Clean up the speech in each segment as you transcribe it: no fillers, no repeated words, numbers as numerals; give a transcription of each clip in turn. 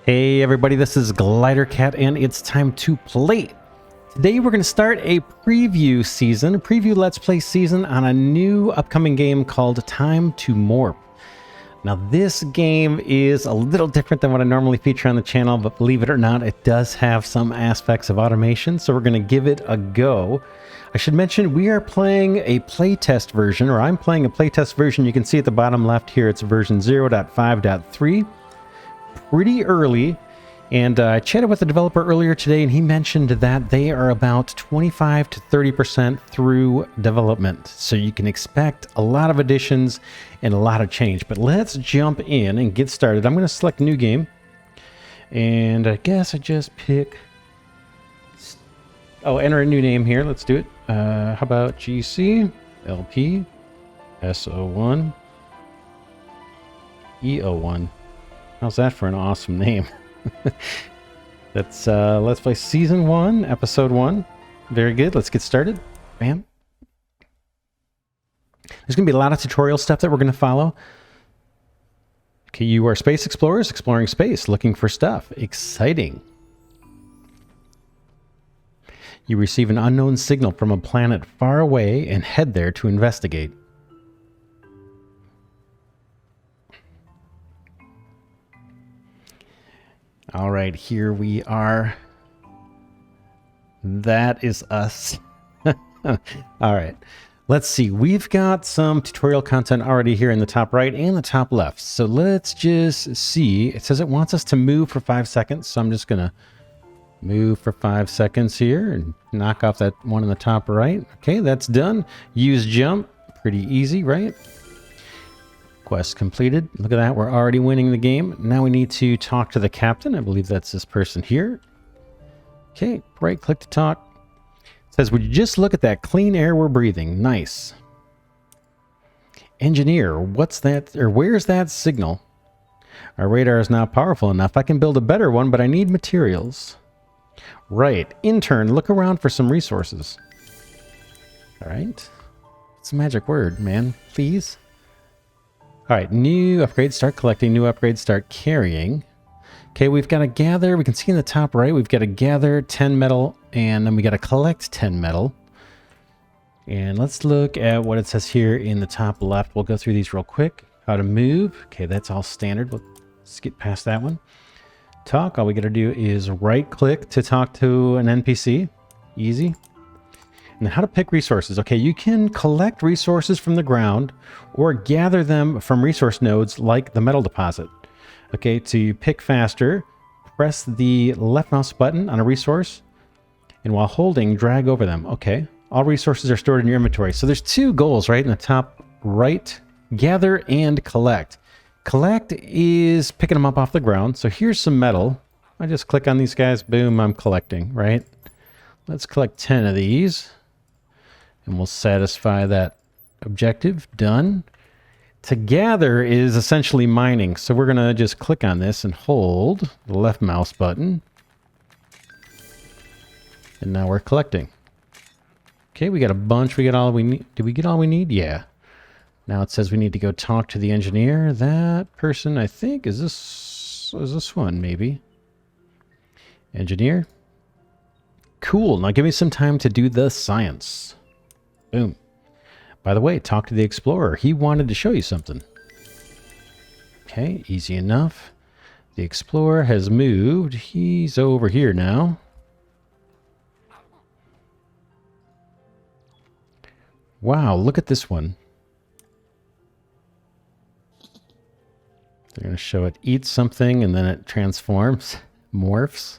Hey everybody, this is Glidercat and it's time to play. Today we're going to start a preview Let's Play season on a new upcoming game called Time to Morp. Now this game is a little different than what I normally feature on the channel, but believe it or not, it does have some aspects of automation, so we're going to give it a go. I should mention we are playing a playtest version, or I'm playing a playtest version. You can see at the bottom left here, it's version 0.5.3. Pretty early, and I chatted with the developer earlier today and he mentioned that they are about 25 to 30% through development, so you can expect a lot of additions and a lot of change. But let's jump in and get started. I'm going to select new game, and I guess I just pick enter a new name here. Let's do it. How about GC LP s01 e01. How's that for an awesome name? That's Let's Play Season 1, Episode 1. Very good. Let's get started. Bam. There's going to be a lot of tutorial stuff that we're going to follow. Okay, you are space explorers exploring space, looking for stuff. Exciting. You receive an unknown signal from a planet far away and head there to investigate. All right, here we are. That is us. All right, let's see. We've got some tutorial content already here in the top right and the top left. So let's just see. It says it wants us to move for 5 seconds. So I'm just going to move for 5 seconds here and knock off that one in the top right. Okay, that's done. Use jump. Pretty easy, right? Quest completed. Look at that. We're already winning the game. Now we need to talk to the captain. I believe that's this person here. Okay, right click to talk. It says, would you just look at that clean air we're breathing? Nice. Engineer, what's that, or where's that signal? Our radar is not powerful enough. I can build a better one, but I need materials. Right. Intern, look around for some resources. All right. It's a magic word, man. Please. All right, new upgrades, start collecting. New upgrades, start carrying. Okay, we've got to gather. We can see in the top right, we've got to gather 10 metal, and then we got to collect 10 metal. And let's look at what it says here in the top left. We'll go through these real quick. How to move. Okay, that's all standard. Let's get past that one. Talk, all we got to do is right-click to talk to an NPC. Easy. And how to pick resources. Okay, you can collect resources from the ground or gather them from resource nodes like the metal deposit. Okay, to pick faster, press the left mouse button on a resource, and while holding, drag over them. Okay, all resources are stored in your inventory. So there's two goals right in the top right, gather and collect. Collect is picking them up off the ground. So here's some metal. I just click on these guys, boom, I'm collecting, right? Let's collect 10 of these. And we'll satisfy that objective. Done. To gather is essentially mining. So we're going to just click on this and hold the left mouse button. And now we're collecting. Okay, we got a bunch. We got all we need. Did we get all we need? Yeah. Now it says we need to go talk to the engineer. That person, I think, is this one, maybe. Engineer. Cool. Now give me some time to do the science. Boom. By the way, talk to the explorer. He wanted to show you something. Okay, easy enough. The explorer has moved. He's over here now. Wow, look at this one. They're going to show it eats something and then it transforms. Morphs.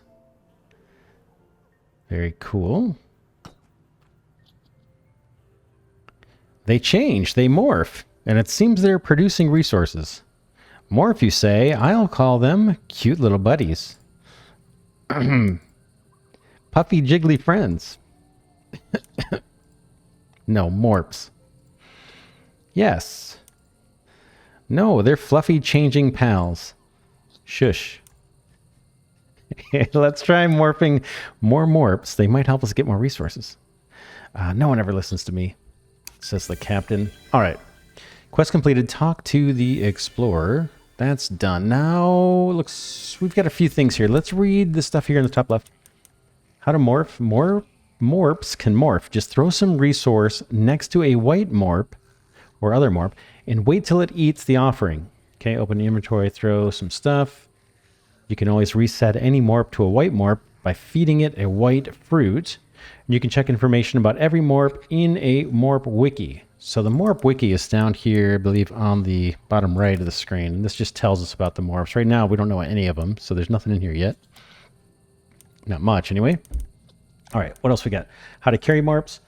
Very cool. They change, they morph, and it seems they're producing resources. Morph, you say, I'll call them cute little buddies. Puffy jiggly friends. No, morps. Yes. No, they're fluffy changing pals. Shush. Let's try morphing more morps. They might help us get more resources. No one ever listens to me. Says the captain. All right. Quest completed. Talk to the explorer. That's done. Now, looks we've got a few things here. Let's read the stuff here in the top left. How to morph. Morps can morph. Just throw some resource next to a white morp or other morp and wait till it eats the offering. Okay, open the inventory, throw some stuff. You can always reset any morp to a white morp by feeding it a white fruit. And you can check information about every morp in a morp wiki. So the morp wiki is down here, I believe, on the bottom right of the screen. And this just tells us about the morphs. Right now, we don't know any of them, so there's nothing in here yet. Not much, anyway. All right, what else we got? How to carry morps.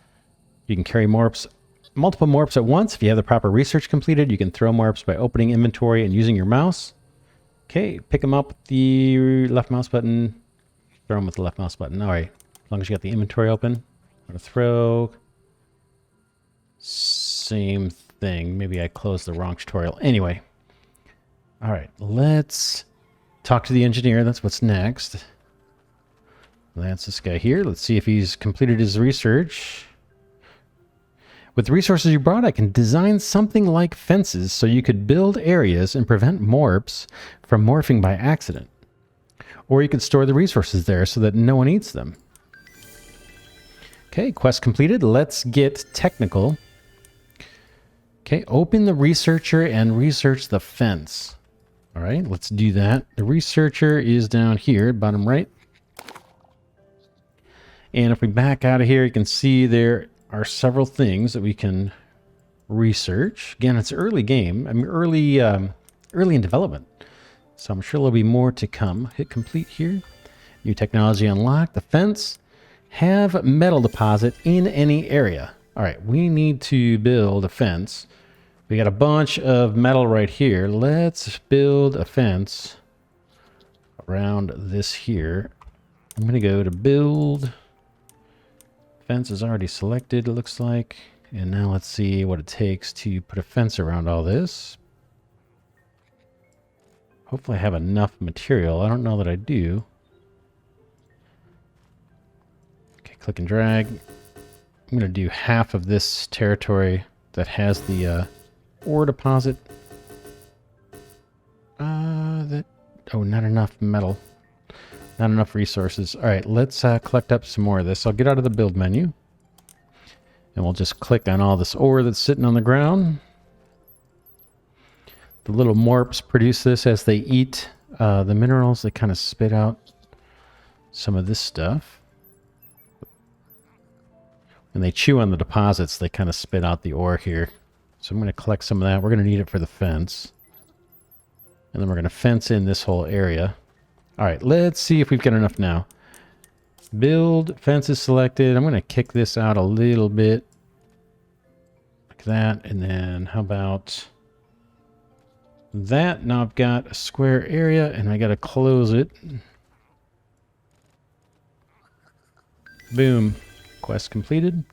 You can carry morps, multiple morps at once. If you have the proper research completed, you can throw morps by opening inventory and using your mouse. Okay, pick them up with the left mouse button. Throw them with the left mouse button. All right, as long as you got the inventory open. I'm going to throw. Same thing. Maybe I closed the wrong tutorial. Anyway. All right, let's talk to the engineer. That's what's next. That's this guy here. Let's see if he's completed his research. With the resources you brought, I can design something like fences so you could build areas and prevent morps from morphing by accident. Or you could store the resources there so that no one eats them. Okay, quest completed. Let's get technical. Okay, open the researcher and research the fence. All right, let's do that. The researcher is down here, bottom right. And if we back out of here, you can see there are several things that we can research. Again, it's early game. I mean, early in development. So I'm sure there'll be more to come. Hit complete here. New technology unlocked. The fence. Have metal deposit in any area. All right, we need to build a fence. We got a bunch of metal right here. Let's build a fence around this here. I'm going to go to build. Fence is already selected, it looks like. And now let's see what it takes to put a fence around all this. Hopefully I have enough material. I don't know that I do. Okay, click and drag. I'm going to do half of this territory that has the ore deposit. Not enough metal. Not enough resources. All right, let's collect up some more of this. I'll get out of the build menu. And we'll just click on all this ore that's sitting on the ground. The little morps produce this as they eat the minerals. They kind of spit out some of this stuff. When they chew on the deposits, they kind of spit out the ore here. So I'm going to collect some of that. We're going to need it for the fence. And then we're going to fence in this whole area. All right, let's see if we've got enough now. Build, fence is selected. I'm going to kick this out a little bit. Like that. And then how about that? Now I've got a square area and I got to close it. Boom. Quest completed.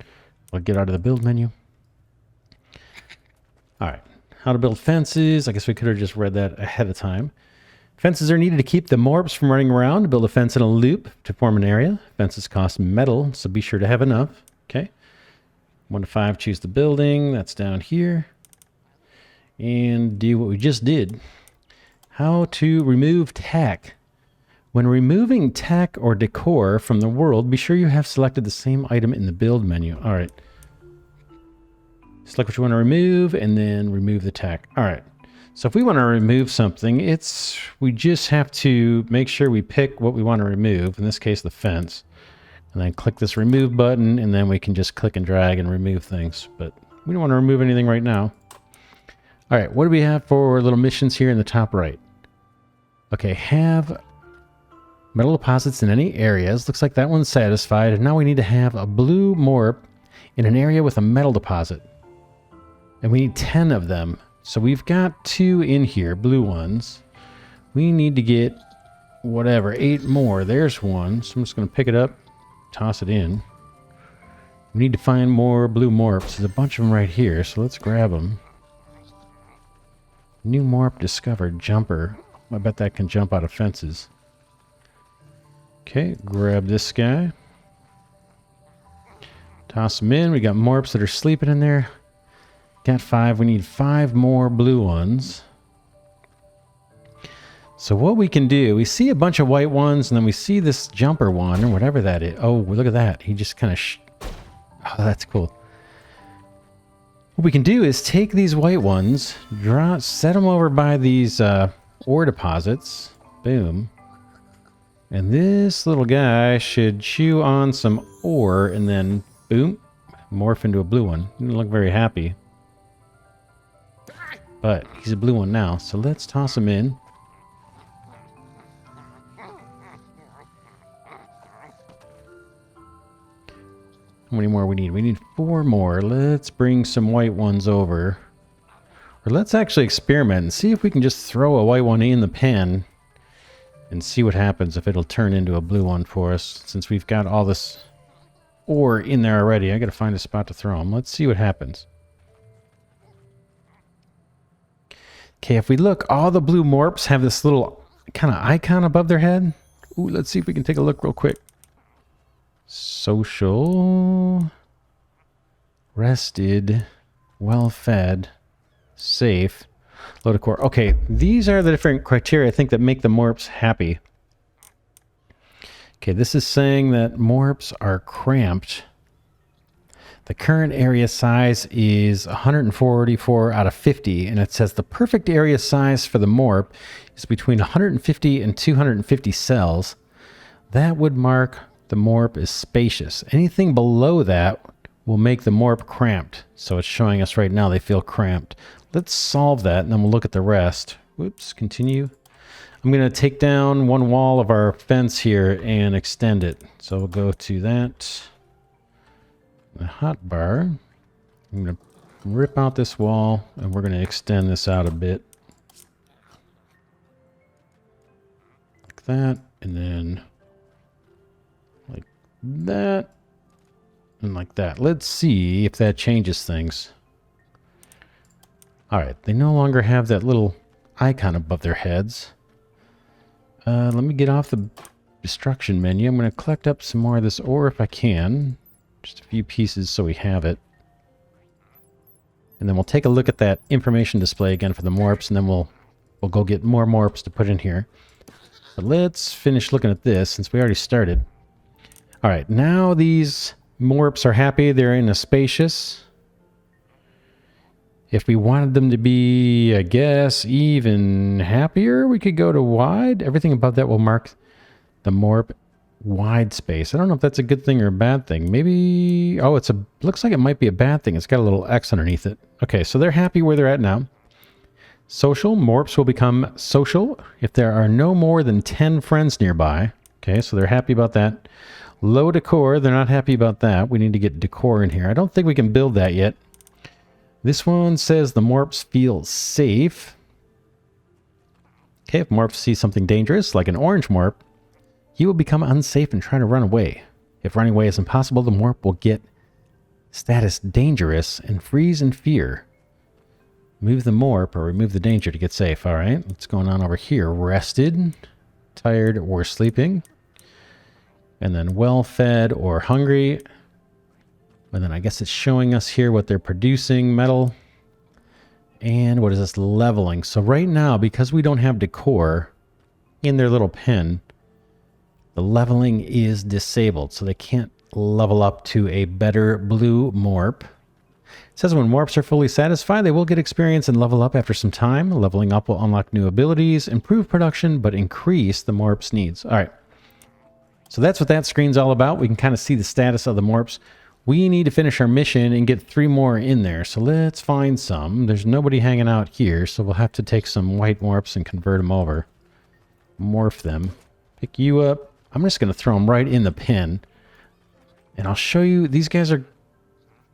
I'll get out of the build menu. All right. How to build fences. I guess we could have just read that ahead of time. Fences are needed to keep the morps from running around. To build a fence in a loop to form an area. Fences cost metal, so be sure to have enough. Okay. 1 to 5, choose the building. That's down here. And do what we just did. How to remove tack. When removing tack or decor from the world, be sure you have selected the same item in the build menu. All right. Select what you want to remove and then remove the tack. All right. So if we want to remove something, we just have to make sure we pick what we want to remove, in this case the fence, and then click this remove button, and then we can just click and drag and remove things. But we don't want to remove anything right now. All right, what do we have for little missions here in the top right? Okay, have metal deposits in any areas. Looks like that one's satisfied, and now we need to have a blue morp in an area with a metal deposit. And we need 10 of them. So we've got 2 in here, blue ones. We need to get, 8 more. There's one. So I'm just going to pick it up, toss it in. We need to find more blue morphs. There's a bunch of them right here, so let's grab them. New morp discovered, jumper. I bet that can jump out of fences. Okay, grab this guy. Toss them in. We got morps that are sleeping in there. Got 5. We need 5 more blue ones. So what we can do, we see a bunch of white ones, and then we see this jumper one, or whatever that is. Oh, look at that. He just kind of... oh, that's cool. What we can do is take these white ones, set them over by these ore deposits. Boom. And this little guy should chew on some ore, and then, boom, morph into a blue one. He doesn't look very happy. But he's a blue one now, so let's toss him in. How many more we need? We need 4 more. Let's bring some white ones over. Or let's actually experiment and see if we can just throw a white one in the pen and see what happens, if it'll turn into a blue one for us. Since we've got all this ore in there already, I gotta find a spot to throw them. Let's see what happens. Okay, if we look, all the blue morphs have this little kind of icon above their head. Ooh, let's see if we can take a look real quick. Social, rested, well-fed, safe, low decor. Okay, these are the different criteria, I think, that make the morphs happy. Okay, this is saying that morphs are cramped. The current area size is 144 out of 50, and it says the perfect area size for the morp is between 150 and 250 cells. That would mark the morp is spacious. Anything below that will make the morp cramped. So it's showing us right now they feel cramped. Let's solve that, and then we'll look at the rest. Whoops, continue. I'm going to take down one wall of our fence here and extend it. So we'll go to that. The hot bar. I'm going to rip out this wall, and we're going to extend this out a bit. Like that, and then like that, and like that. Let's see if that changes things. Alright, they no longer have that little icon above their heads. Let me get off the destruction menu. I'm going to collect up some more of this ore if I can. Just a few pieces so we have it. And then we'll take a look at that information display again for the morphs, and then we'll go get more morphs to put in here. But let's finish looking at this since we already started. Alright, now these morphs are happy. They're in a spacious. If we wanted them to be, I guess, even happier, we could go to wide. Everything above that will mark the morp wide space. I don't know if that's a good thing or a bad thing. Maybe, oh, looks like it might be a bad thing. It's got a little X underneath it. Okay, so they're happy where they're at now. Social, morps will become social if there are no more than 10 friends nearby. Okay, so they're happy about that. Low decor, they're not happy about that. We need to get decor in here. I don't think we can build that yet. This one says the morphs feel safe. Okay, if morphs see something dangerous, like an orange morp, he will become unsafe and try to run away. If running away is impossible, the morp will get status dangerous and freeze in fear. Move the morp or remove the danger to get safe. All right, what's going on over here? Rested, tired, or sleeping. And then well-fed or hungry. And then I guess it's showing us here what they're producing, metal. And what is this? Leveling. So right now, because we don't have decor in their little pen, the leveling is disabled. So they can't level up to a better blue morp. It says when morps are fully satisfied, they will get experience and level up after some time. Leveling up will unlock new abilities, improve production, but increase the morp's needs. All right. So that's what that screen's all about. We can kind of see the status of the morps. We need to finish our mission and get 3 more in there. So let's find some. There's nobody hanging out here, so we'll have to take some white morphs and convert them over. Morph them. Pick you up. I'm just going to throw them right in the pen. And I'll show you. These guys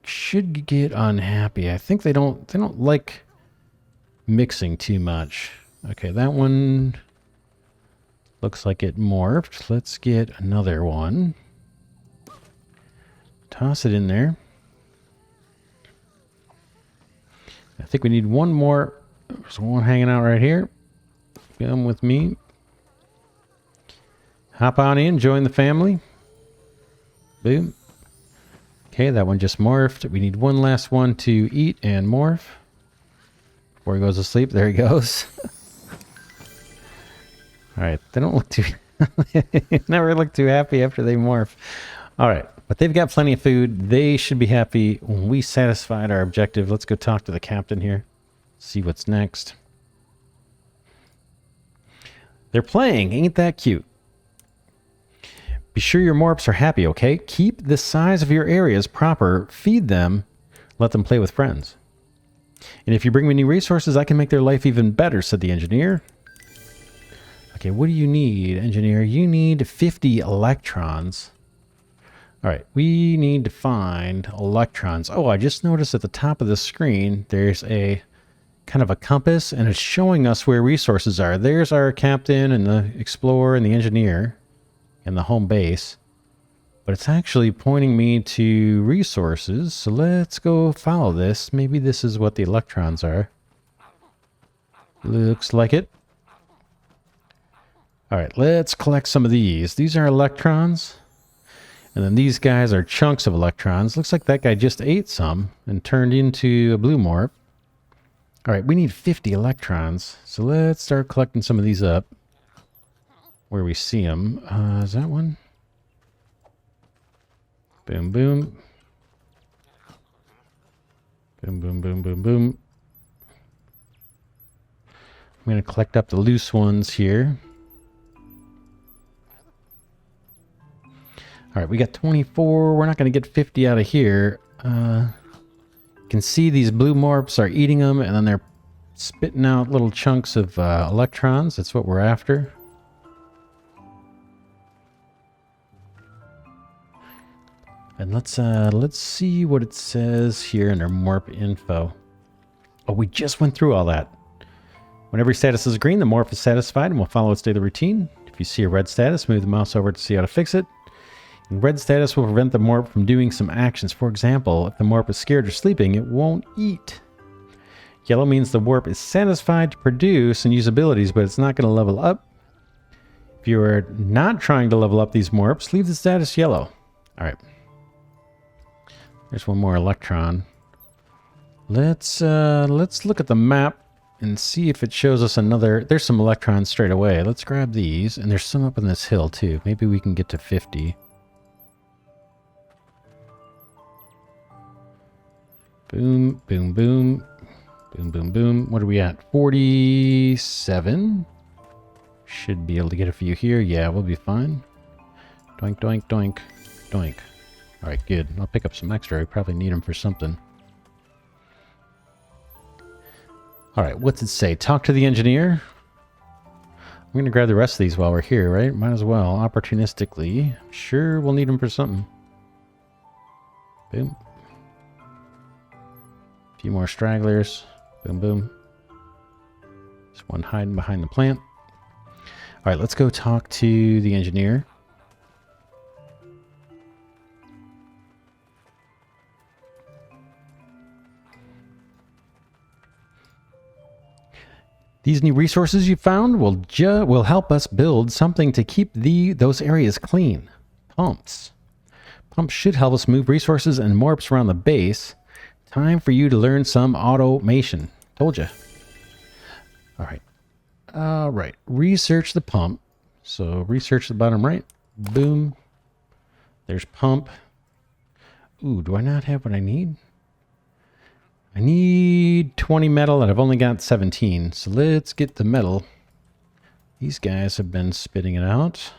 should get unhappy. I think they don't like mixing too much. Okay, that one looks like it morphed. Let's get another one. Toss it in there. I think we need one more. There's one hanging out right here. Come with me. Hop on in, join the family. Boom. Okay, that one just morphed. We need one last one to eat and morph. Before he goes to sleep, there he goes. All right, they don't look too... never look too happy after they morph. All right, but they've got plenty of food. They should be happy when we satisfied our objective. Let's go talk to the captain here. See what's next. They're playing. Ain't that cute? Be sure your morphs are happy, okay? Keep the size of your areas proper. Feed them. Let them play with friends. And if you bring me new resources, I can make their life even better, said the engineer. Okay, what do you need, engineer? You need 50 electrons. All right, we need to find electrons. Oh, I just noticed at the top of the screen, there's a kind of a compass, and it's showing us where resources are. There's our captain and the explorer and the engineer and the home base. But it's actually pointing me to resources. So let's go follow this. Maybe this is what the electrons are. Looks like it. All right, let's collect some of these. These are electrons. And then these guys are chunks of electrons. Looks like that guy just ate some and turned into a blue morph. All right, we need 50 electrons. So let's start collecting some of these up where we see them. Is that one? Boom, boom. Boom, boom, boom, boom, boom. I'm going to collect up the loose ones here. All right, we got 24. We're not going to get 50 out of here. You can see these blue morphs are eating them, and then they're spitting out little chunks of electrons. That's what we're after. And let's see what it says here in our Morp info. Oh, we just went through all that. When every status is green, the morph is satisfied and will follow its daily routine. If you see a red status, move the mouse over to see how to fix it. And red status will prevent the morph from doing some actions. For example, if the morph is scared or sleeping, it won't eat. Yellow means the morph is satisfied to produce and use abilities, but it's not going to level up. If you are not trying to level up these morphs, leave the status yellow. All right. There's one more electron. Let's look at the map and see if it shows us another. There's some electrons straight away. Let's grab these, and there's some up on this hill too. Maybe we can get to 50. Boom, boom, boom. Boom, boom, boom. What are we at? 47. Should be able to get a few here. Yeah, we'll be fine. Doink, doink, doink, doink. All right, good. I'll pick up some extra. I probably need them for something. All right, what's it say? Talk to the engineer. I'm going to grab the rest of these while we're here, right? Might as well. Opportunistically. Sure, we'll need them for something. Boom. A few more stragglers. Boom, boom. There's one hiding behind the plant. All right, let's go talk to the engineer. These new resources you found will help us build something to keep those areas clean. Pumps. Pumps should help us move resources and morphs around the base. Time for you to learn some automation. Told you. All right. All right. Research the pump. So research the bottom right. Boom. There's pump. Ooh, do I not have what I need? I need 20 metal and I've only got 17. So let's get the metal. These guys have been spitting it out.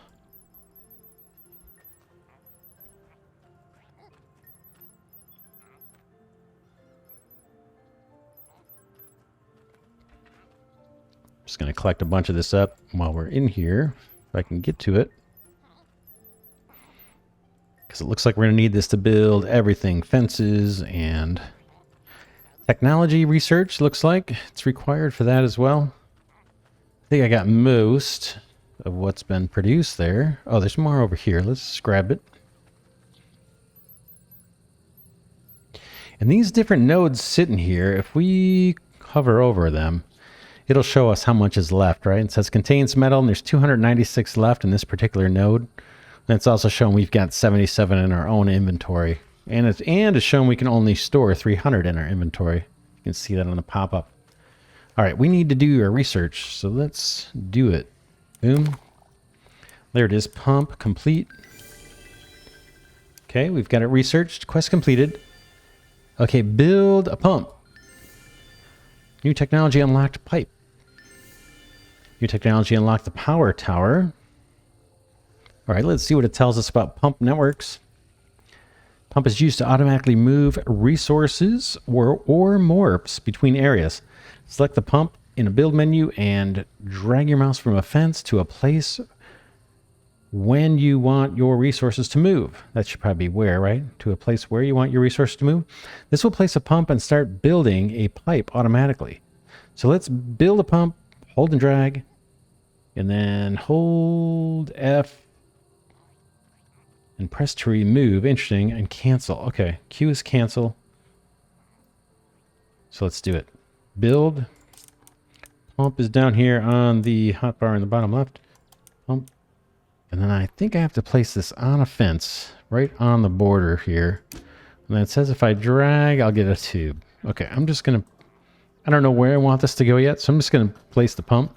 Just going to collect a bunch of this up while we're in here, if I can get to it. Because it looks like we're going to need this to build everything. Fences and technology research, looks like it's required for that as well. I think I got most of what's been produced there. Oh, there's more over here. Let's grab it. And these different nodes sitting here, if we hover over them, it'll show us how much is left, right? It says contains metal, and there's 296 left in this particular node. And it's also showing we've got 77 in our own inventory. And it's shown we can only store 300 in our inventory. You can see that on the pop-up. All right, we need to do our research, so let's do it. Boom. There it is. Pump complete. Okay, we've got it researched. Quest completed. Okay, build a pump. New technology unlocked pipe. New technology unlocked the power tower. All right, let's see what it tells us about pump networks. Pump is used to automatically move resources or morphs between areas. Select the pump in a build menu and drag your mouse from a fence to a place when you want your resources to move. That should probably be where, right? To a place where you want your resources to move. This will place a pump and start building a pipe automatically. So let's build a pump, hold and drag, and then hold F and press to remove. Interesting. And cancel. Okay. Q is cancel. So let's do it. Build. Pump is down here on the hotbar in the bottom left. Pump. And then I think I have to place this on a fence right on the border here. And then it says if I drag, I'll get a tube. Okay. I'm just going to, I don't know where I want this to go yet. So I'm just going to place the pump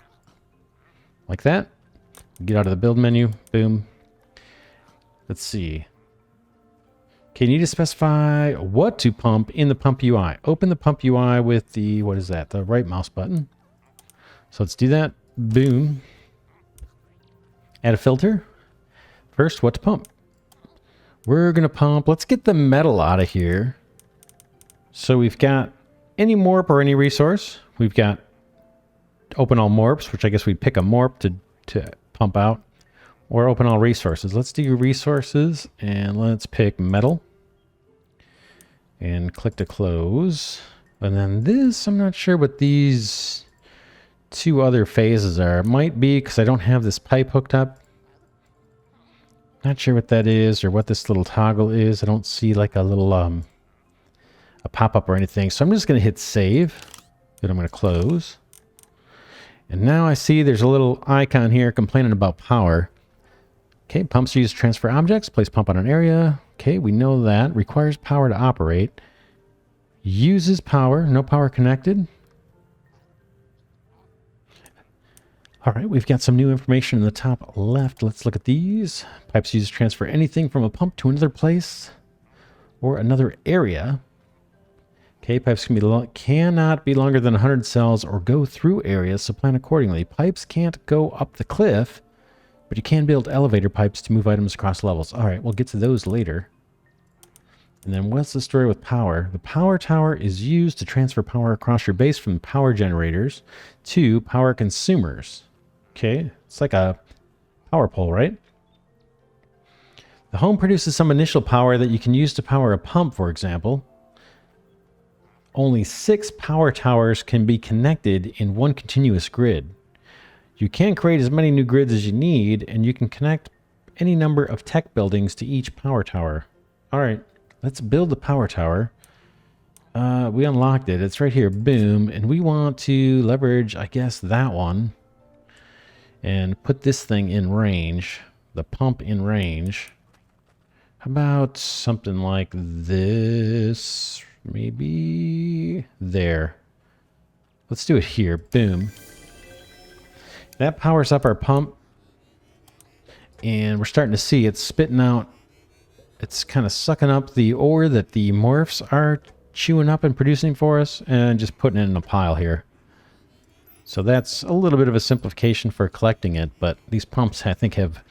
like that. Get out of the build menu. Boom. Let's see. Okay, you need to specify what to pump in the pump UI. Open the pump UI with the, what is that? The right mouse button. So let's do that. Boom. Add a filter. First, what to pump? We're going to pump, let's get the metal out of here. So we've got any morp or any resource. We've got open all morps, which I guess we'd pick a morp to pump out. Or open all resources. Let's do resources and let's pick metal. And click to close. And then this, I'm not sure what these two other phases are. It might be because I don't have this pipe hooked up. Not sure what that is or what this little toggle is. I don't see like a little a pop-up or anything. So I'm just going to hit save. Then I'm going to close. And now I see there's a little icon here complaining about power. Okay, pumps are used to transfer objects. Place pump on an area. Okay, we know that. Requires power to operate. Uses power. No power connected. All right, we've got some new information in the top left. Let's look at these. Pipes used to transfer anything from a pump to another place or another area. Okay, pipes cannot be longer than 100 cells or go through areas, so plan accordingly. Pipes can't go up the cliff, but you can build elevator pipes to move items across levels. All right, we'll get to those later. And then what's the story with power? The power tower is used to transfer power across your base from power generators to power consumers. Okay, it's like a power pole, right? The home produces some initial power that you can use to power a pump, for example. Only 6 power towers can be connected in one continuous grid. You can create as many new grids as you need, and you can connect any number of tech buildings to each power tower. All right, let's build the power tower. We unlocked it. It's right here. Boom. And we want to leverage, I guess, that one. And put this thing in range. The pump in range. How about something like this? Maybe there. Let's do it here. Boom. That powers up our pump. And we're starting to see it's spitting out. It's kind of sucking up the ore that the morphs are chewing up and producing for us. And just putting it in a pile here. So that's a little bit of a simplification for collecting it. But these pumps, I think, have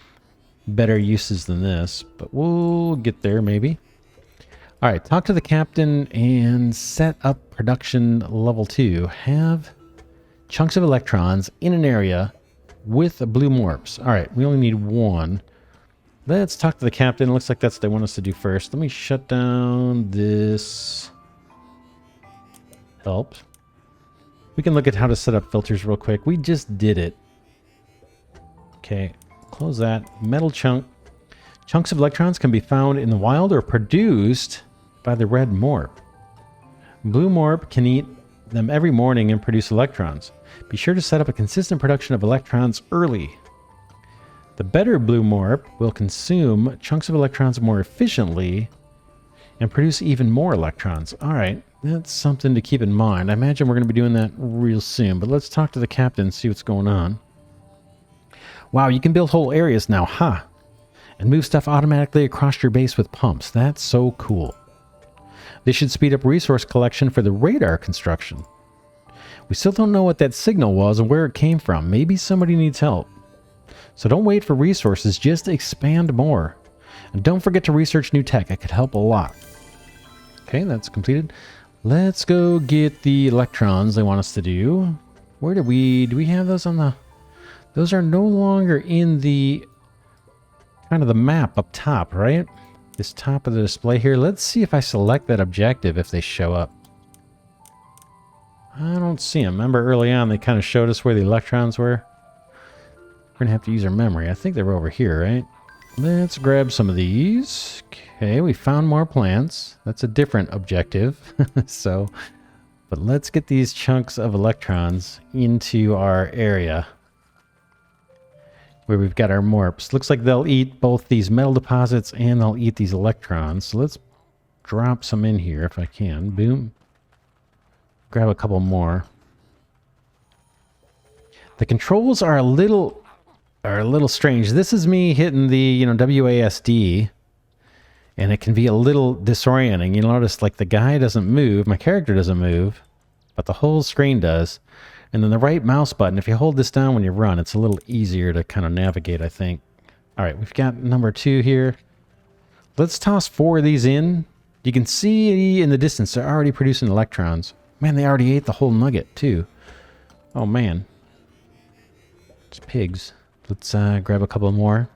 better uses than this. But we'll get there maybe. All right, talk to the captain and set up production level 2. Have chunks of electrons in an area with blue morphs. All right, we only need 1. Let's talk to the captain. It looks like that's what they want us to do first. Let me shut down this. Helps. We can look at how to set up filters real quick. We just did it. Okay, close that. Metal chunk. Chunks of electrons can be found in the wild or produced by the red morp. Blue morp can eat them every morning and produce electrons. Be sure to set up a consistent production of electrons early. The better blue morp will consume chunks of electrons more efficiently and produce even more electrons. All right, that's something to keep in mind. I imagine we're going to be doing that real soon, but let's talk to the captain and see what's going on. Wow, you can build whole areas now, huh? And move stuff automatically across your base with pumps. That's so cool. This should speed up resource collection for the radar construction. We still don't know what that signal was and where it came from. Maybe somebody needs help. So don't wait for resources, just expand more. And don't forget to research new tech. It could help a lot. Okay, that's completed. Let's go get the electrons they want us to do. Where do we have those on the... Those are no longer in the... kind of the map up top, right? This top of the display here. Let's see if I select that objective if they show up. I don't see them. Remember early on they kind of showed us where the electrons were? We're going to have to use our memory. I think they were over here, right? Let's grab some of these. Okay, we found more plants. That's a different objective. So, but let's get these chunks of electrons into our area where we've got our morps. Looks like they'll eat both these metal deposits and they'll eat these electrons. So let's drop some in here if I can. Boom. Grab a couple more. The controls are a little strange. This is me hitting the, WASD, and it can be a little disorienting. You'll notice like the guy doesn't move, my character doesn't move, but the whole screen does. And then the right mouse button, if you hold this down when you run, it's a little easier to kind of navigate, I think. All right, we've got number 2 here. Let's toss 4 of these in. You can see in the distance they're already producing electrons. Man, they already ate the whole nugget, too. Oh, man. It's pigs. Let's grab a couple more.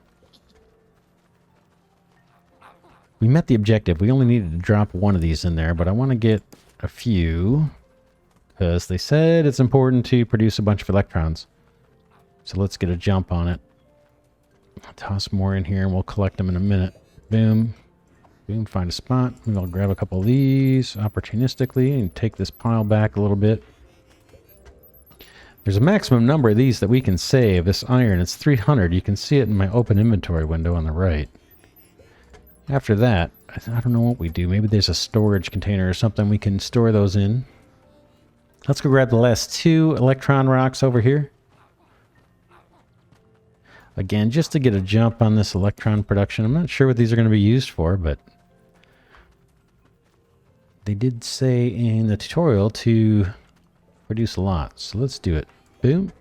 We met the objective. We only needed to drop 1 of these in there, but I want to get a few because they said it's important to produce a bunch of electrons. So let's get a jump on it. I'll toss more in here and we'll collect them in a minute. Boom. Boom, find a spot. Maybe I'll grab a couple of these opportunistically and take this pile back a little bit. There's a maximum number of these that we can save. This iron, it's 300. You can see it in my open inventory window on the right. After that, I don't know what we do. Maybe there's a storage container or something we can store those in. Let's go grab the last 2 electron rocks over here. Again, just to get a jump on this electron production. I'm not sure what these are going to be used for, but they did say in the tutorial to produce a lot. So let's do it. Boom.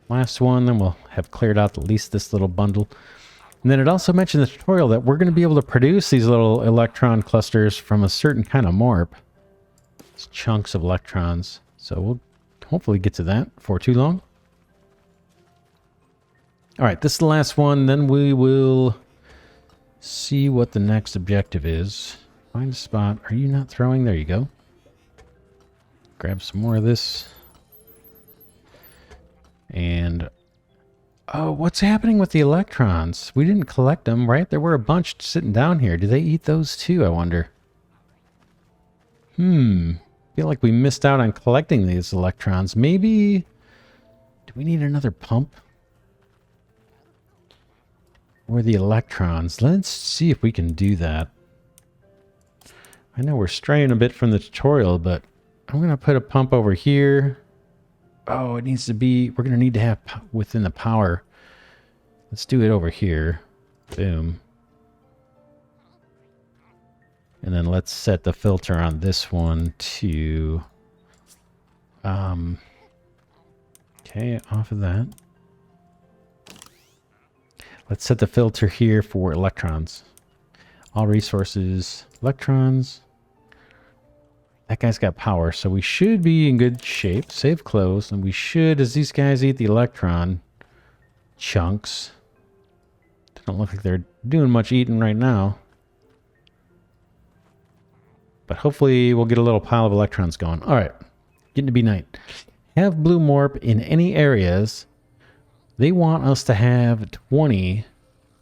Last one, then we'll have cleared out at least this little bundle. And then it also mentioned in the tutorial that we're going to be able to produce these little electron clusters from a certain kind of morp. It's chunks of electrons. So we'll hopefully get to that before too long. All right, this is the last one. Then we will see what the next objective is. Find a spot. Are you not throwing? There you go. Grab some more of this. And... oh, what's happening with the electrons? We didn't collect them, right? There were a bunch sitting down here. Do they eat those too, I wonder? Feel like we missed out on collecting these electrons. Maybe... do we need another pump? Or the electrons? Let's see if we can do that. I know we're straying a bit from the tutorial, but I'm going to put a pump over here. Oh, it needs to be... we're going to need to have within the power. Let's do it over here. Boom. And then let's set the filter on this one to... okay, off of that. Let's set the filter here for electrons. All resources, electrons. That guy's got power, so we should be in good shape. Save close, and we should, as these guys eat the electron chunks. They don't look like they're doing much eating right now. But hopefully we'll get a little pile of electrons going. All right, getting to be night. Have blue morp in any areas. They want us to have 20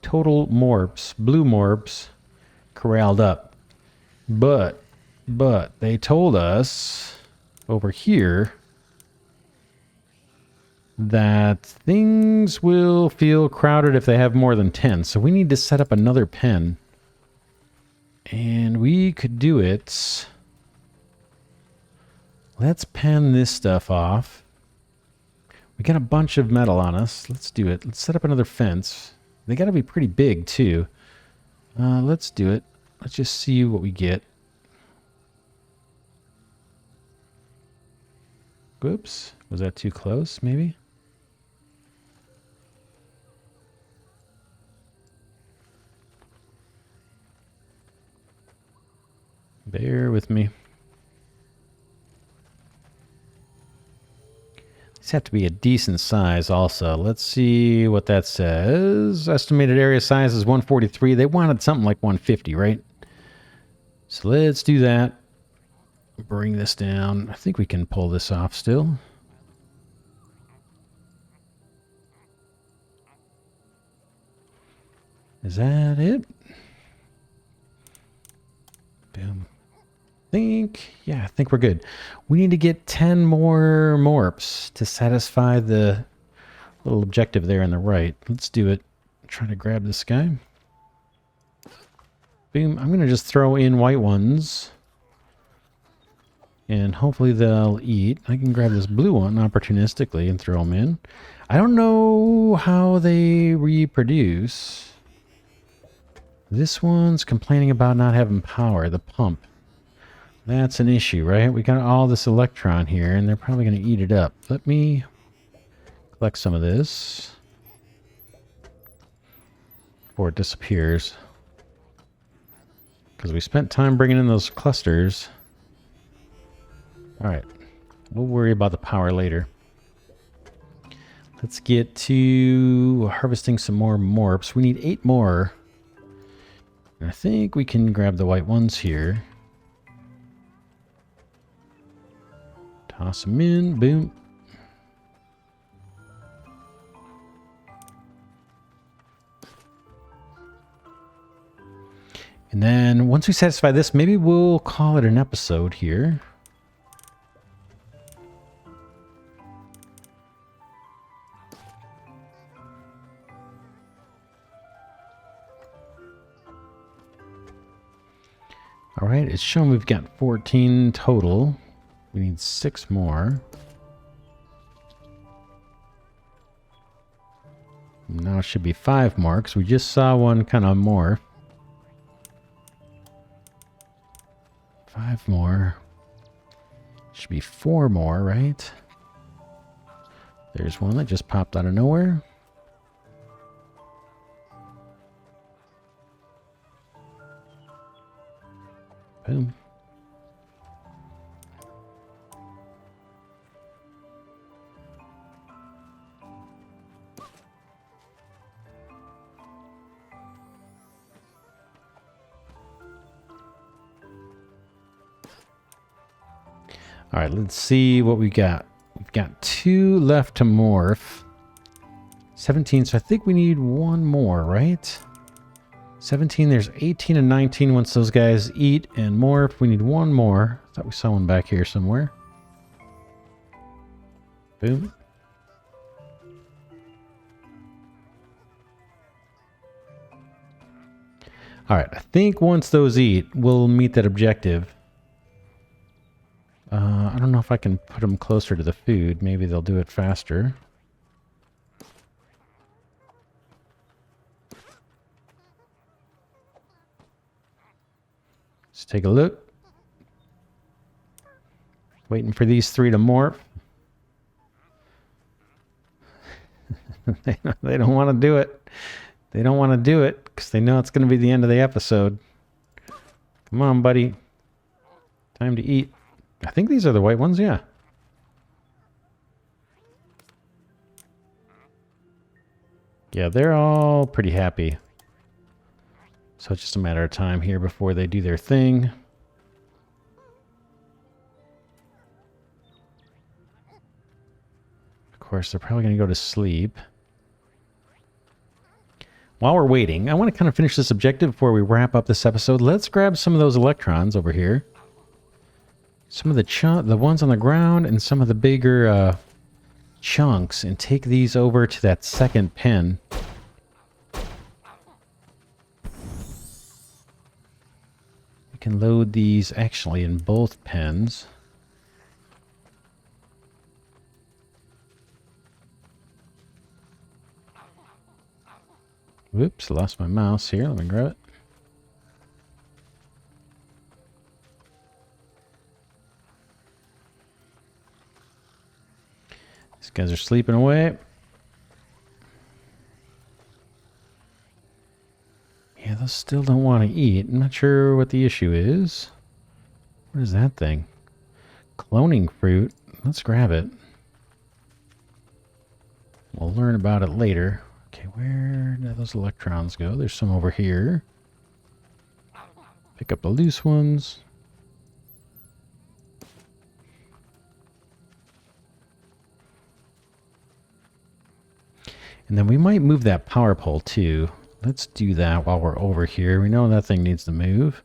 total morps, blue morps, corralled up. But they told us over here that things will feel crowded if they have more than 10. So we need to set up another pen. And we could do it. Let's pen this stuff off. We got a bunch of metal on us. Let's do it. Let's set up another fence. They got to be pretty big, too. Let's do it. Let's just see what we get. Whoops. Was that too close, maybe? Bear with me. These have to be a decent size also. Let's see what that says. Estimated area size is 143. They wanted something like 150, right? So let's do that. Bring this down. I think we can pull this off still. Is that it? Boom. I think we're good. We need to get 10 more morphs to satisfy the little objective there on the right. Let's do it. Try to grab this guy. Boom. I'm going to just throw in white ones. And hopefully they'll eat. I can grab this blue one opportunistically and throw them in. I don't know how they reproduce. This one's complaining about not having power, the pump. That's an issue, right? We got all this electron here, and they're probably going to eat it up. Let me collect some of this before it disappears. Because we spent time bringing in those clusters. Alright. We'll worry about the power later. Let's get to harvesting some more morphs. We need 8 more. And I think we can grab the white ones here. Toss them in. Boom. And then once we satisfy this, maybe we'll call it an episode here. All right, it's shown we've got 14 total. We need 6 more. Now it should be 5 more, because we just saw one kind of morph. 5 more. Should be 4 more, right? There's one that just popped out of nowhere. Boom. All right, let's see what we got. We've got 2 left to morph. 17, so I think we need 1 more, right? 17, there's 18 and 19 once those guys eat and morph. We need 1 more. I thought we saw one back here somewhere. Boom. All right, I think once those eat, we'll meet that objective. I don't know if I can put them closer to the food. Maybe they'll do it faster. Let's take a look. Waiting for these 3 to morph. They don't want to do it. They don't want to do it because they know it's going to be the end of the episode. Come on, buddy. Time to eat. I think these are the white ones, yeah. Yeah, they're all pretty happy. So it's just a matter of time here before they do their thing. Of course, they're probably going to go to sleep. While we're waiting, I want to kind of finish this objective before we wrap up this episode. Let's grab some of those electrons over here. Some of the ones on the ground and some of the bigger chunks, and take these over to that second pen. We can load these actually in both pens. Whoops, lost my mouse here. Let me grab it. These guys are sleeping away. Yeah, those still don't want to eat. I'm not sure what the issue is. What is that thing? Cloning fruit. Let's grab it. We'll learn about it later. Okay, where did those electrons go? There's some over here. Pick up the loose ones. And then we might move that power pole too. Let's do that while we're over here. We know that thing needs to move.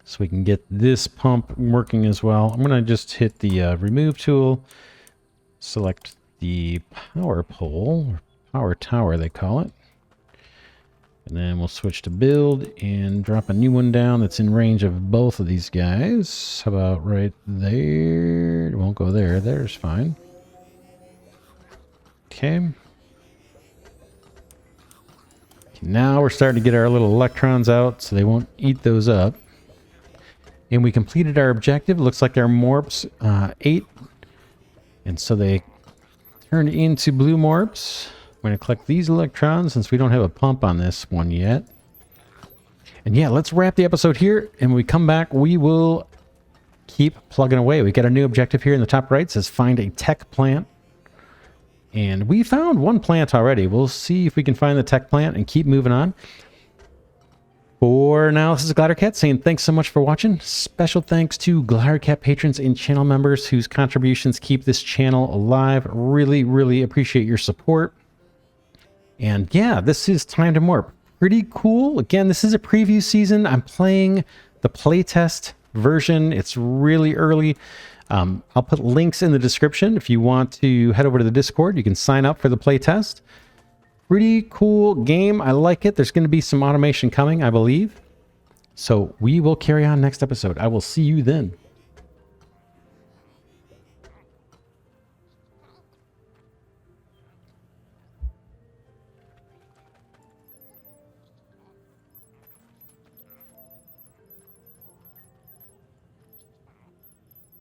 So we can get this pump working as well. I'm going to just hit the remove tool. Select the power pole, or power tower they call it. And then we'll switch to build and drop a new one down that's in range of both of these guys. How about right there? It won't go there. There's fine. Okay. Now we're starting to get our little electrons out so they won't eat those up. And we completed our objective. Looks like our morphs ate. And so they turned into blue morphs. We're going to collect these electrons since we don't have a pump on this one yet. And yeah, let's wrap the episode here. And when we come back, we will keep plugging away. We got a new objective here in the top right. It says find a tech plant. And we found one plant already. We'll see if we can find the tech plant and keep moving on. For now, this is Glidercat saying thanks so much for watching. Special thanks to Glidercat patrons and channel members whose contributions keep this channel alive. Really, really appreciate your support. And yeah, this is Time to Morp. Pretty cool. Again, this is a preview season. I'm playing the playtest version. It's really early. I'll put links in the description. If you want to head over to the Discord, you can sign up for the playtest. Pretty cool game. I like it. There's going to be some automation coming, I believe. So we will carry on next episode. I will see you then.